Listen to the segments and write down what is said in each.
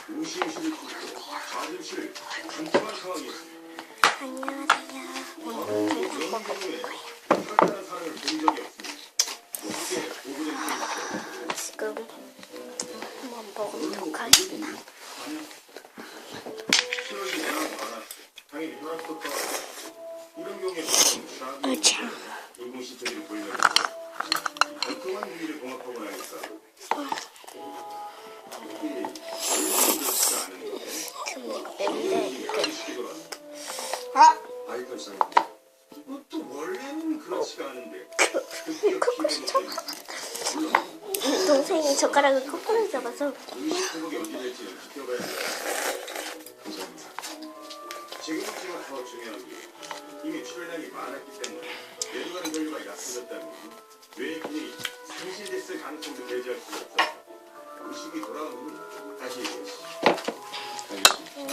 무시무시를 뚫고 자존심을 간통한 상황이었습니다. 안녕하세요. 오늘 불닭 먹어볼 거예요. 철저한 사랑을 본 적이 없습니다. 어떻게 보고된 케이스 지금 한번 먹어보도록 하겠습니다. 신호지 혈압 많아. 당연히 혈압부터 이런 경우에 아차. 인공시설을 보이면서 간통한 유의를 봉합하고 나니까 이게 그렇지 않은데 아이돌상 이것도 원래는 그렇지가 않은데 코코넛 동생이 젓가락을 거꾸로 잡아서 음식 행복이 어디 될지는 지켜봐야 합니다. 감사합니다. 지금부터 더 중요한 게 이미 출혈량이 많았기 때문에 내두가는 혈류가 약해졌다면 뇌의 기능이 상실됐을 가능성도 배제할 수가 없어. 의식이 돌아오는 후 다시 얘기하시죠. 알겠습니다.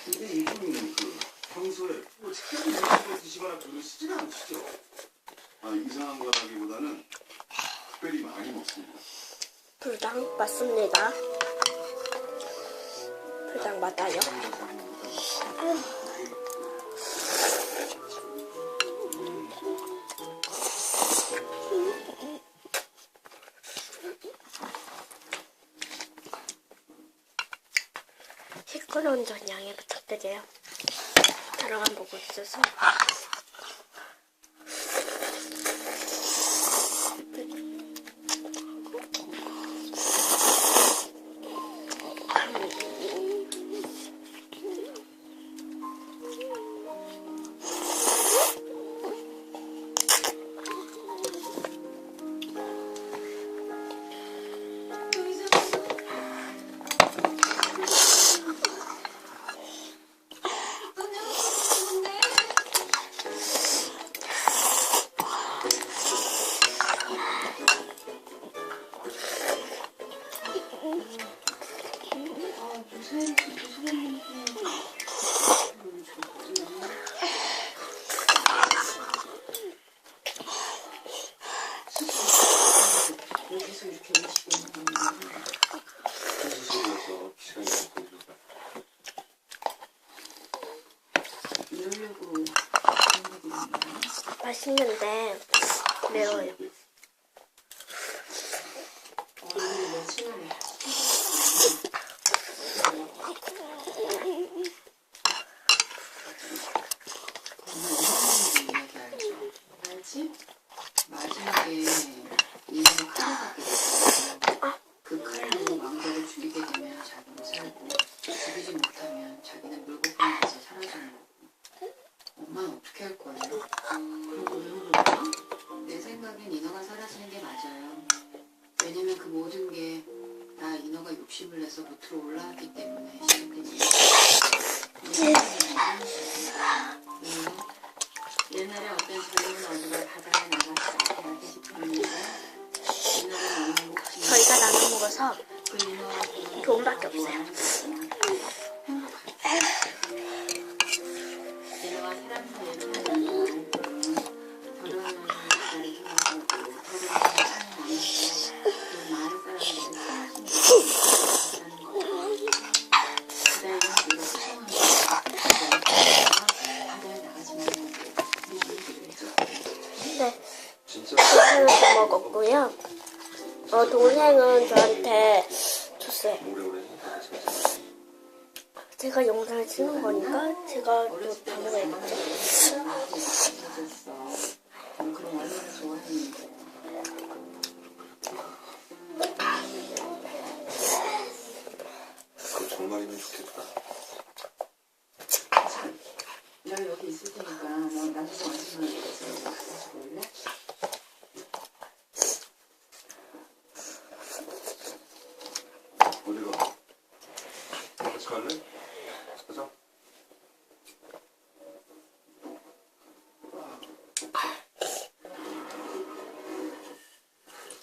근데 이분은 평소에 특별히 음식을 드시거나 그러시지는 않으시죠? 이상한 거라기보다는 특별히 많이 먹습니다. 불닭 맞습니다. 불닭 맞아요. 시끄러운 전 양해 부탁드려요. 저랑만 보고 있어서. 맛있는데 매워요. 알지? 마지막에 이거 칼을 그 칼로 왕자를 죽이게 되면 자기는 살고 죽이지 못하면 자기는 물고기에 서 사라지는 거고. 엄마는 어떻게 할 거예요? 그런 거 왜 물어봐? 내 생각엔 인어가 사라지는 게 맞아요. 왜냐면 그 모든 게 다 인어가 욕심을 내서 밑으로 올라왔기 때문에 시작된 일이에요. 옛날에 어떤 젊은 어부가 바다에 나가서 배하기 싶었는데 인어를 너무 욕심이 저희가 나눠 먹어서 그 인어가 돈밖에 없어요. 인어가 사람 사이를 하면서 결혼을 기다리고 결혼을 하는 안에서 그 많은 사람들이 사라진 것이라는 거. 바다에 내가 수정하는 바다에 나가지 말라고 얘기를 해줘. 네, 진짜? 동생은 다 먹었고요. 동생은 저한테 줬어요. 오래오래 제가 영상을 찍는 거니까 제가 또 어렸을 다 때 먹어야겠죠. 그럼 얼마나 좋아했는데. 그거 정말이면 좋겠다. 나 여기 있을 테니까 너 나중에 완전히 있어서 같이 볼래? 어디가? 같이 갈래? 가자.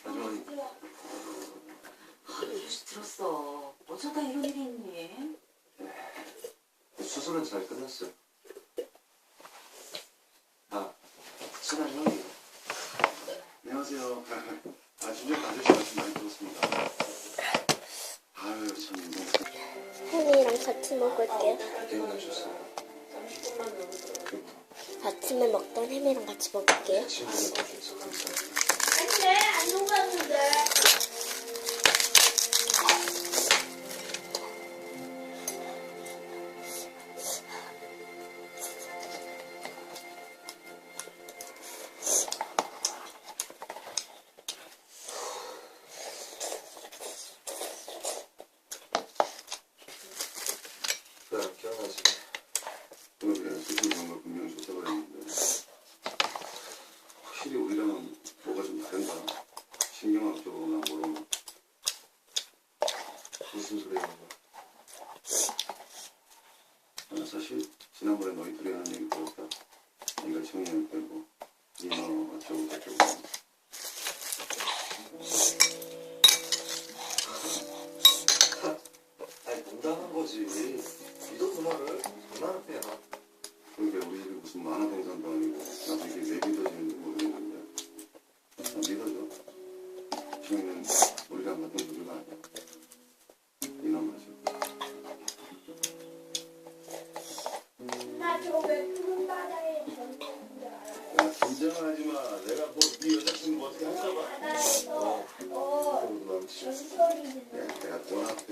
아주머니. 뉴스 들었어. 어쩌다 이런 일이 있니? 수술은 잘 끝났어요. 친한 형이에요. 안녕하세요. 준혁 아저씨 말씀 많이 들었습니다. 같이 먹을게요. 깨어나셨어요. 아침에 먹던 햄이랑 같이 먹을게요. 친구를 봐주셔서 감사합니다. 안돼, 안 녹았는데. 왜 안 깨어나지? 그러게 수술 이런 거 분명히 좋다고 그랬는데 확실히 우리랑은 뭐가 좀 다른가? 신경학적으로나 뭐로 무슨 소리예요? 사실 지난번에 너희 둘이 하는 얘기 들었다. 네가 청년 빼고 이너 어쩌고 저쩌고. 아니 농담한 거지. 믿어 그 말을. 장난을 빼야. 그러니까 우리 집이 무슨 만화 동산도 아니고 나도 이게 왜 믿어지는지 모르겠는데 나 믿어줘. 청이는 우리랑 같은 부류가 아니야. 이너 맞아. 나 저거 왜 푸른 바다에 던졌는지 알아? 야 긴장하지 마. 내가 뭐네 여자친구 어떻게 할까 봐. 그러고 남지. 내가 돈 앞에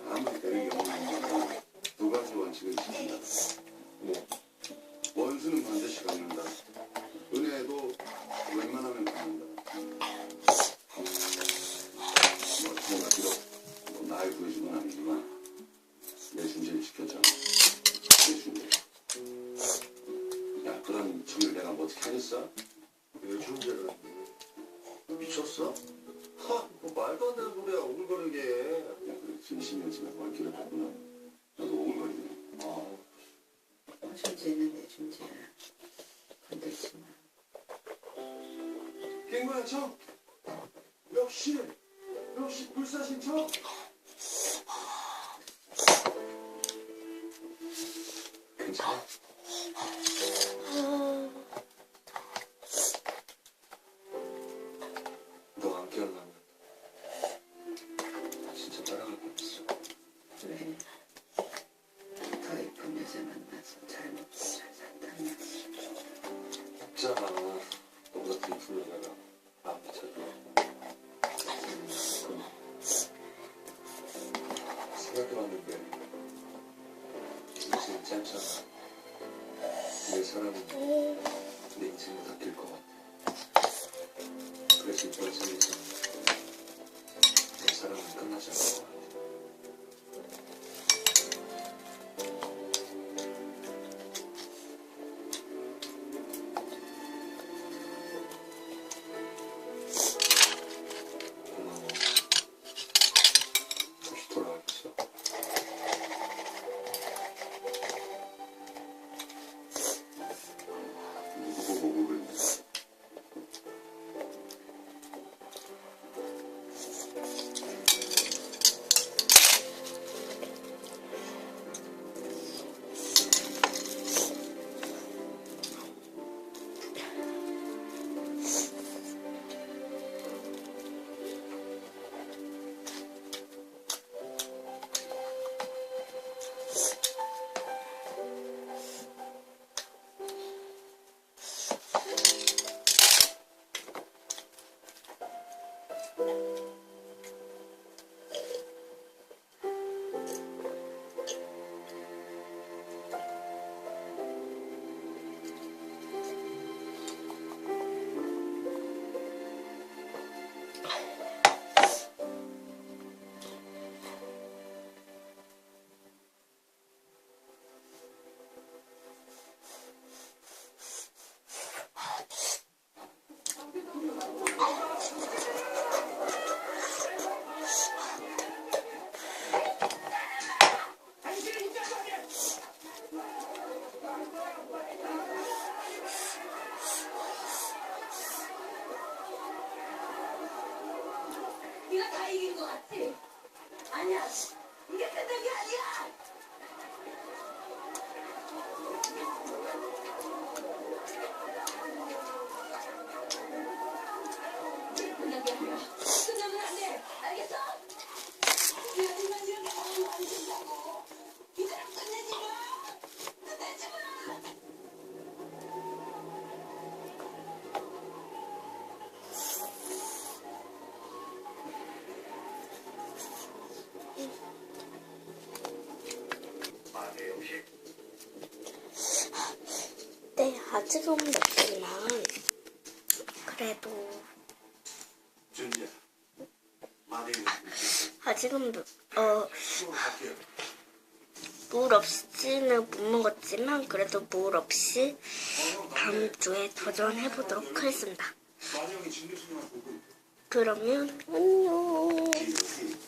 아무리 되는 게 없는 두 가지 원칙을 지킨다. 뭐? 원수는 반드시 갚는다. 은혜도 웬만하면 갚는다. 뭐 정말 비록 날 구해준 건 아니지만 내 준재를 지켰잖아. 내 준재. 야 그런 청일 내가 뭐 어떻게 하겠어? 왜 존재를? 미쳤어? 하, 뭐 말도 안 되는 소리야. 오글거리게. 야 그래 진심이었지만 얼기를 봤구나. 나도 오글거리네. 아, 존재는 내 존재야. 건들지 마. 갱고야 청. 역시 불사신 청. 괜찮아? 너 안 깨어나면 나 진짜 따라갈 뻔했어. 그래. 더 이쁜 여자 만나서 잘 먹고 잘 산다면 없잖아. 너 같은 이쁜 여자가 마음 미쳐줘. 생각해봤는데 인생이 짧잖아. 내 사랑은 내 인생을 바뀔 것 같아. 그래서 이번 생에서 내 사랑은 끝나지 않을 것 같아. 고마워. 다시 돌아가겠어. 누구 보고 그랬냐? 네가 다 이긴 것 같지? 아니야. 이게 끝난 게 아니야. 끝난 게 아니야. 끝나면 안 돼. 알겠어? 네가 이런 이렇게 하면 안 된다고. 좀 맵지만 그래도 준지야. 마대에 아직은 물 없이는 못 먹었지만 그래도 물 없이 다음 주에 도전해 보도록 하겠습니다. 마대 형이 진교수님한테 보고 그러면 안녕. 있어.